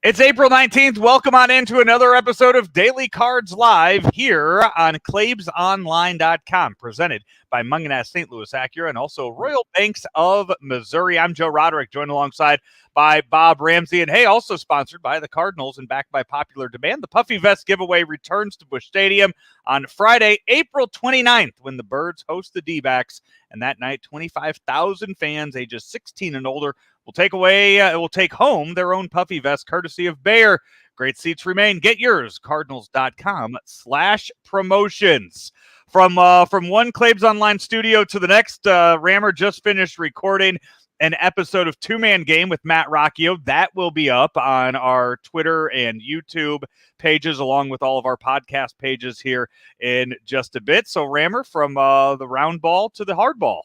It's April 19th. Welcome on into another episode of Daily Cards Live here on ClaibsOnline.com, presented by Munganess St. Louis Acura and also Royal Banks of Missouri. I'm Joe Roderick, joined alongside by Bob Ramsey. And hey, also sponsored by the Cardinals and backed by popular demand, the Puffy Vest giveaway returns to Busch Stadium on Friday, April 29th, when the Birds host the D-backs. And that night, 25,000 fans ages 16 and older will take home their own Puffy Vest, courtesy of Bayer. Great seats remain. Get yours, cardinals.com/promotions. From one Claibs Online studio to the next, Rammer just finished recording an episode of Two-Man Game with Matt Rocchio. That will be up on our Twitter and YouTube pages, along with all of our podcast pages here in just a bit. So, Rammer, from the round ball to the hard ball.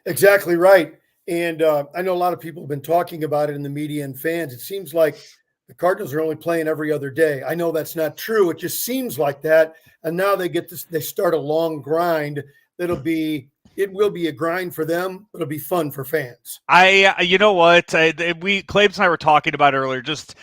Exactly right. And I know a lot of people have been talking about it in the media and fans. It seems like the Cardinals are only playing every other day. I know that's not true. It just seems like that. And now they start a long grind. It will be a grind for them. It'll be fun for fans. You know what? Claibs and I were talking about earlier, just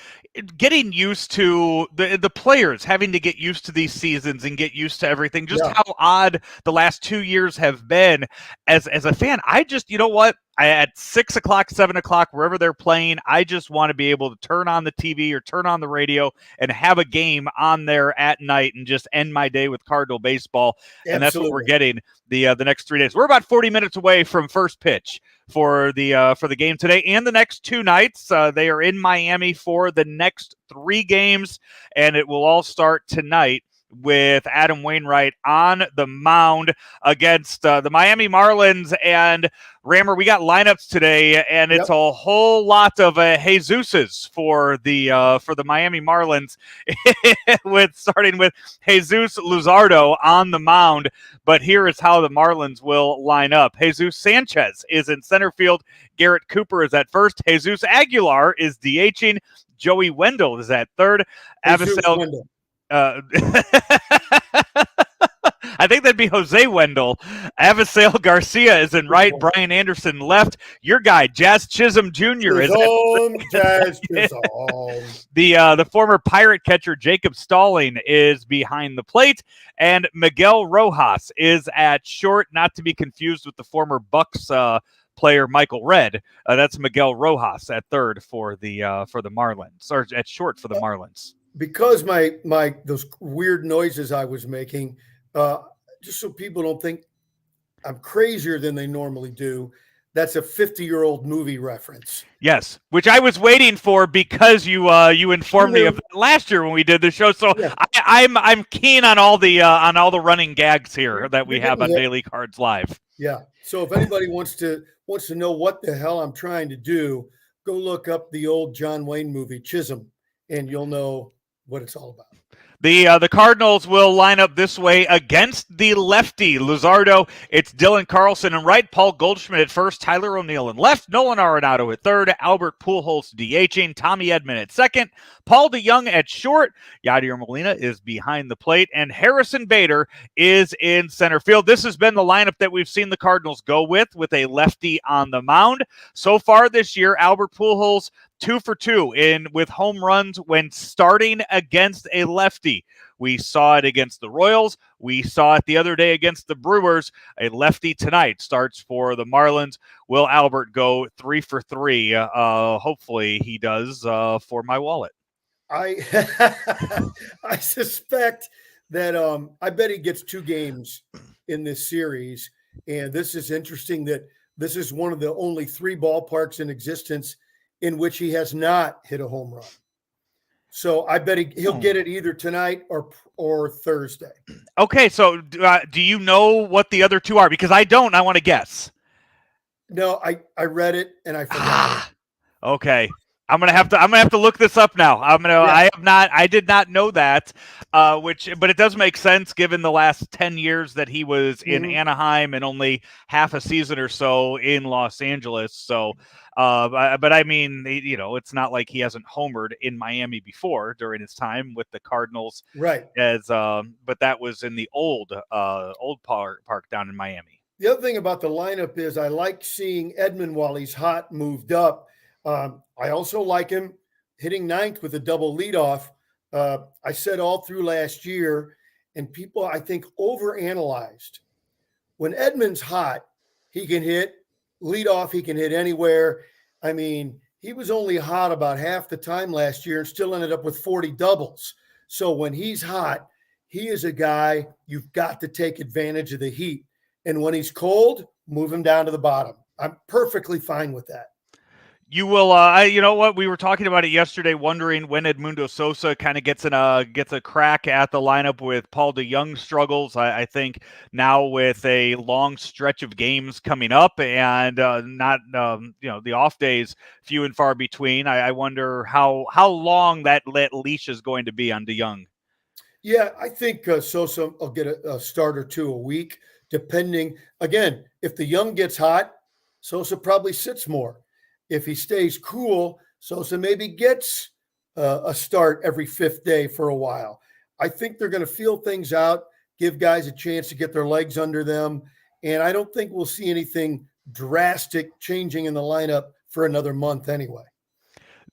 getting used to the players having to get used to these seasons and get used to everything. Just how odd the last 2 years have been. As a fan, you know what? At 6 o'clock, 7 o'clock, wherever they're playing, I just want to be able to turn on the TV or turn on the radio and have a game on there at night and just end my day with Cardinal baseball. Absolutely. And that's what we're getting the next 3 days. We're about 40 minutes away from first pitch for the game today and the next two nights. They are in Miami for the next 3 games, and it will all start tonight with Adam Wainwright on the mound against the Miami Marlins. And Rammer, we got lineups today, and it's a whole lot of Jesuses for the Miami Marlins, starting with Jesus Luzardo on the mound. But here is how the Marlins will line up. Jesus Sanchez is in center field. Garrett Cooper is at first. Jesus Aguilar is DHing. Joey Wendell is at third. I think that'd be Jose Wendell. Avisail Garcia is in right. Brian Anderson left. Your guy, Jazz Chisholm Jr. is Jazz Chisholm. The former Pirate catcher Jacob Stalling is behind the plate, and Miguel Rojas is at short, not to be confused with the former Bucks player Michael Redd. That's Miguel Rojas at third for the Marlins, or at short for the Marlins. Because my those weird noises I was making, just so people don't think I'm crazier than they normally do, that's a 50-year-old movie reference. Yes, which I was waiting for because you informed me of that last year when we did the show. So yeah. I'm keen on all the running gags here that we have on Daily Cards Live. Yeah. So if anybody wants to know what the hell I'm trying to do, go look up the old John Wayne movie Chisholm, and you'll know what it's all about. The Cardinals will line up this way against the lefty Luzardo. It's Dylan Carlson in right, Paul Goldschmidt at first, Tyler O'Neill in left, Nolan Arenado at third, Albert Pujols DHing, Tommy Edman at second, Paul DeYoung at short, Yadier Molina is behind the plate, and Harrison Bader is in center field. This has been the lineup that we've seen the Cardinals go with a lefty on the mound. So far this year, Albert Pujols 2 for 2 with home runs when starting against a lefty. We saw it against the Royals. We saw it the other day against the Brewers. A lefty tonight starts for the Marlins. Will Albert go 3 for 3? Hopefully he does for my wallet. I suspect that I bet he gets 2 games in this series. And this is interesting that this is one of the only 3 ballparks in existence in which he has not hit a home run. So I bet he'll get it either tonight or Thursday. Okay, so do you know what the other 2 are? Because I don't. I want to guess. No, I read it and I forgot. Okay. I'm gonna have to look this up now. I did not know that, but it does make sense given the last 10 years that he was in Anaheim and only half a season or so in Los Angeles. So, but I mean, it's not like he hasn't homered in Miami before during his time with the Cardinals, right? But that was in the old park down in Miami. The other thing about the lineup is I like seeing Edman while he's hot moved up. I also like him hitting ninth with a double leadoff. I said all through last year, and people, I think, overanalyzed. When Edman's hot, he can hit leadoff, he can hit anywhere. I mean, he was only hot about half the time last year and still ended up with 40 doubles. So when he's hot, he is a guy you've got to take advantage of the heat. And when he's cold, move him down to the bottom. I'm perfectly fine with that. You will. You know what? We were talking about it yesterday, wondering when Edmundo Sosa kind of gets a crack at the lineup with Paul DeJong struggles. I think now with a long stretch of games coming up and not the off days few and far between. I wonder how long that leash is going to be on DeJong. Yeah, I think Sosa will get a start or two a week, depending. Again, if DeJong gets hot, Sosa probably sits more. If he stays cool, Sosa maybe gets a start every fifth day for a while. I think they're going to feel things out, give guys a chance to get their legs under them, and I don't think we'll see anything drastic changing in the lineup for another month anyway.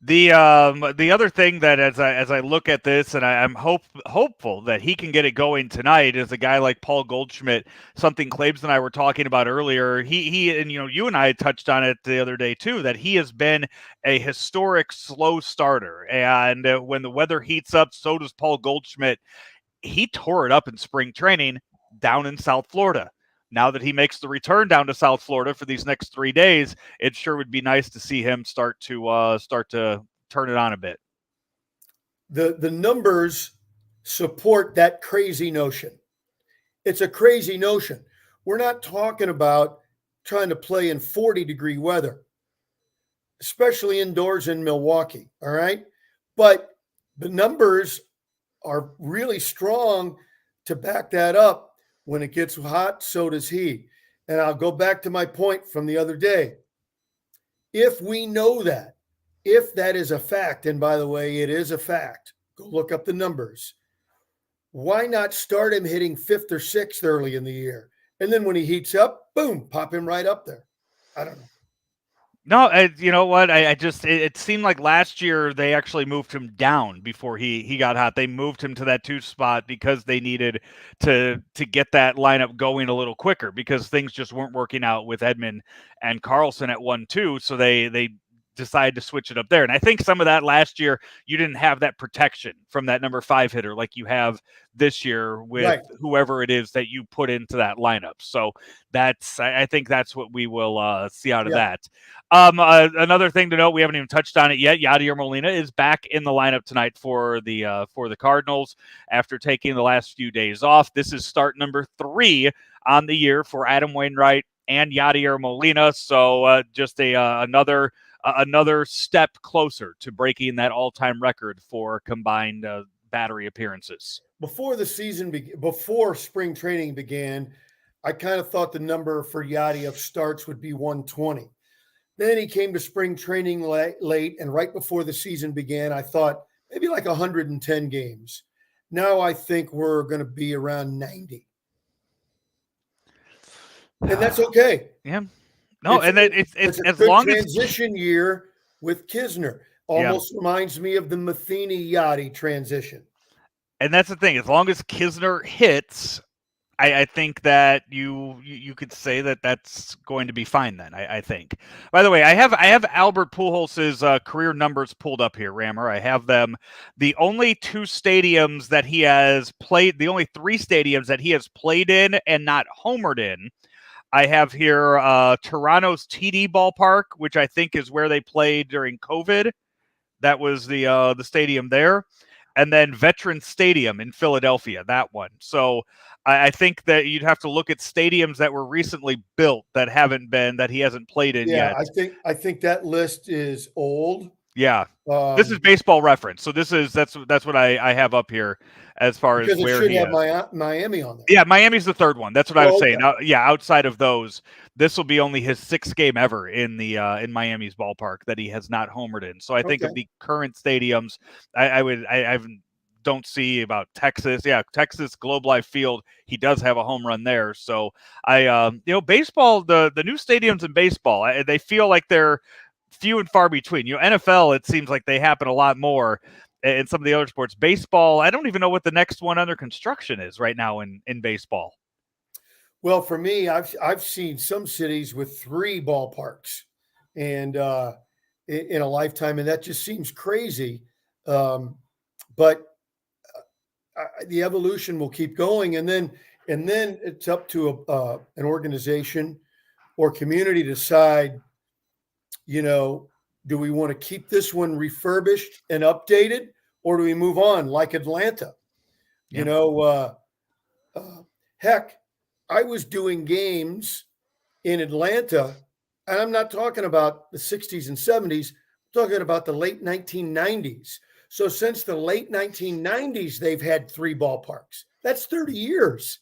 The other thing that as I look at this, and I'm hopeful that he can get it going tonight, is a guy like Paul Goldschmidt. Something Claibs and I were talking about earlier. He and you and I had touched on it the other day too, that he has been a historic slow starter, and when the weather heats up, so does Paul Goldschmidt. He tore it up in spring training down in South Florida. Now that he makes the return down to South Florida for these next 3 days, it sure would be nice to see him start to turn it on a bit. The numbers support that crazy notion. It's a crazy notion. We're not talking about trying to play in 40-degree weather, especially indoors in Milwaukee, all right? But the numbers are really strong to back that up. When it gets hot, so does he. And I'll go back to my point from the other day. If we know that, if that is a fact, and by the way, it is a fact, go look up the numbers. Why not start him hitting fifth or sixth early in the year? And then when he heats up, boom, pop him right up there. I don't know. No, you know what? It seemed like last year they actually moved him down before he got hot. They moved him to that 2 spot because they needed to get that lineup going a little quicker because things just weren't working out with Edman and Carlson at 1-2. So they decided to switch it up there. And I think some of that last year, you didn't have that protection from that number 5 hitter like you have this year with whoever it is that you put into that lineup. So I think that's what we will see out of that. Another thing to note, we haven't even touched on it yet. Yadier Molina is back in the lineup tonight for the Cardinals after taking the last few days off. This is start number 3 on the year for Adam Wainwright and Yadier Molina. So just another step closer to breaking that all-time record for combined battery appearances. Before spring training began, I kind of thought the number for Yadi of starts would be 120. Then he came to spring training late, and right before the season began, I thought maybe like 110 games. Now I think we're going to be around 90. And that's okay. Yeah. No, it's as good long transition year with Kisner. Almost reminds me of the Matheny Yachty transition. And that's the thing. As long as Kisner hits, I think that you could say that that's going to be fine then, I think. By the way, I have Albert Pujols' career numbers pulled up here, Rammer. I have them. The only 2 stadiums that he has played, the only 3 stadiums that he has played in and not homered in, I have here Toronto's TD Ballpark, which I think is where they played during COVID. That was the stadium there. And then Veterans Stadium in Philadelphia, that one. So I think that you'd have to look at stadiums that were recently built that he hasn't played in yet. I think that list is old. Yeah. This is Baseball Reference. So that's what I have up here as far as where he is. Because it should have Miami on there. Yeah, Miami's the 3rd one. That's what I was saying. Outside of those, this will be only his 6th game ever in Miami's ballpark that he has not homered in. So I think of the current stadiums, I don't see about Texas. Yeah, Texas Globe Life Field, he does have a home run there. So baseball, the new stadiums in baseball, they feel like they're few and far between. NFL, it seems like they happen a lot more in some of the other sports. Baseball, I don't even know what the next one under construction is right now in baseball. Well, for me, I've seen some cities with 3 ballparks, and in a lifetime, and that just seems crazy. But the evolution will keep going, and then it's up to an organization or community to decide. Do we want to keep this one refurbished and updated, or do we move on like Atlanta? Yep. Heck, I was doing games in Atlanta, and I'm not talking about the 60s and 70s. I'm talking about the late 1990s. So since the late 1990s, they've had 3 ballparks. That's 30 years.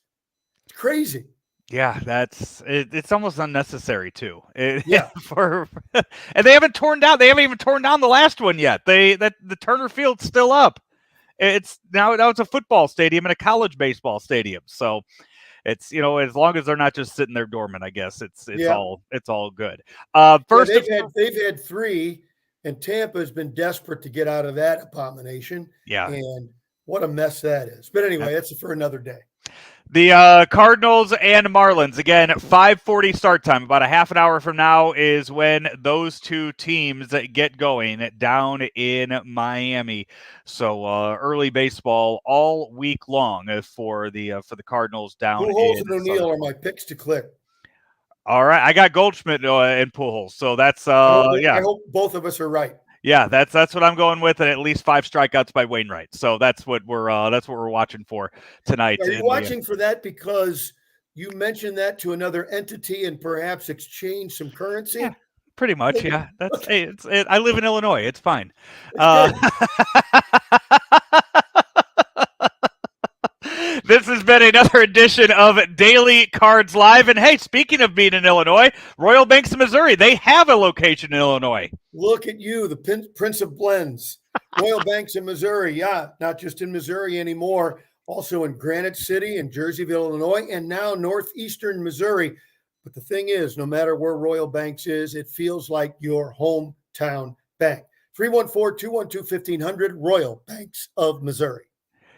It's crazy. Yeah, it's almost unnecessary too. Yeah. And they haven't torn down. They haven't even torn down the last one yet. The Turner Field's still up. It's now it's a football stadium and a college baseball stadium. So it's as long as they're not just sitting there dormant, I guess it's all good. First, they've had 3, and Tampa has been desperate to get out of that abomination. Yeah, and what a mess that is. But anyway, that's for another day. The Cardinals and Marlins, again, 5:40 start time. About a half an hour from now is when those two teams get going down in Miami. So early baseball all week long for the Cardinals down. Pujols and O'Neill are my picks to click. All right, I got Goldschmidt and Pujols, so that's I hope both of us are right. Yeah, that's what I'm going with, and at least 5 strikeouts by Wainwright. So that's what we're watching for tonight. Are you watching for that because you mentioned that to another entity and perhaps exchange some currency? Yeah, pretty much. Yeah, that's I live in Illinois. It's fine. This has been another edition of Daily Cards Live. And hey, speaking of being in Illinois, Royal Banks, Missouri, they have a location in Illinois. Look at you, the Prince of Blends. Royal Banks in Missouri. Yeah, not just in Missouri anymore, also in Granite City and Jerseyville, Illinois, and now northeastern Missouri. But the thing is, no matter where Royal Banks is, it feels like your hometown bank. 314-212-1500, Royal Banks of Missouri.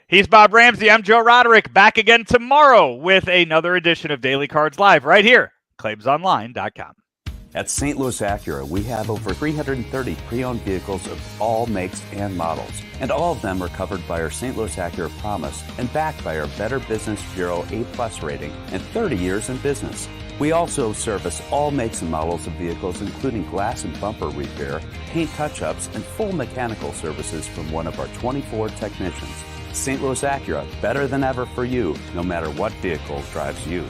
He's Bob Ramsey. I'm Joe Roderick. Back again tomorrow with another edition of Daily Cards Live right here, ClaimsOnline.com. At St. Louis Acura, we have over 330 pre-owned vehicles of all makes and models. And all of them are covered by our St. Louis Acura Promise and backed by our Better Business Bureau A+ rating and 30 years in business. We also service all makes and models of vehicles, including glass and bumper repair, paint touch-ups, and full mechanical services from one of our 24 technicians. St. Louis Acura, better than ever for you, no matter what vehicle drives you.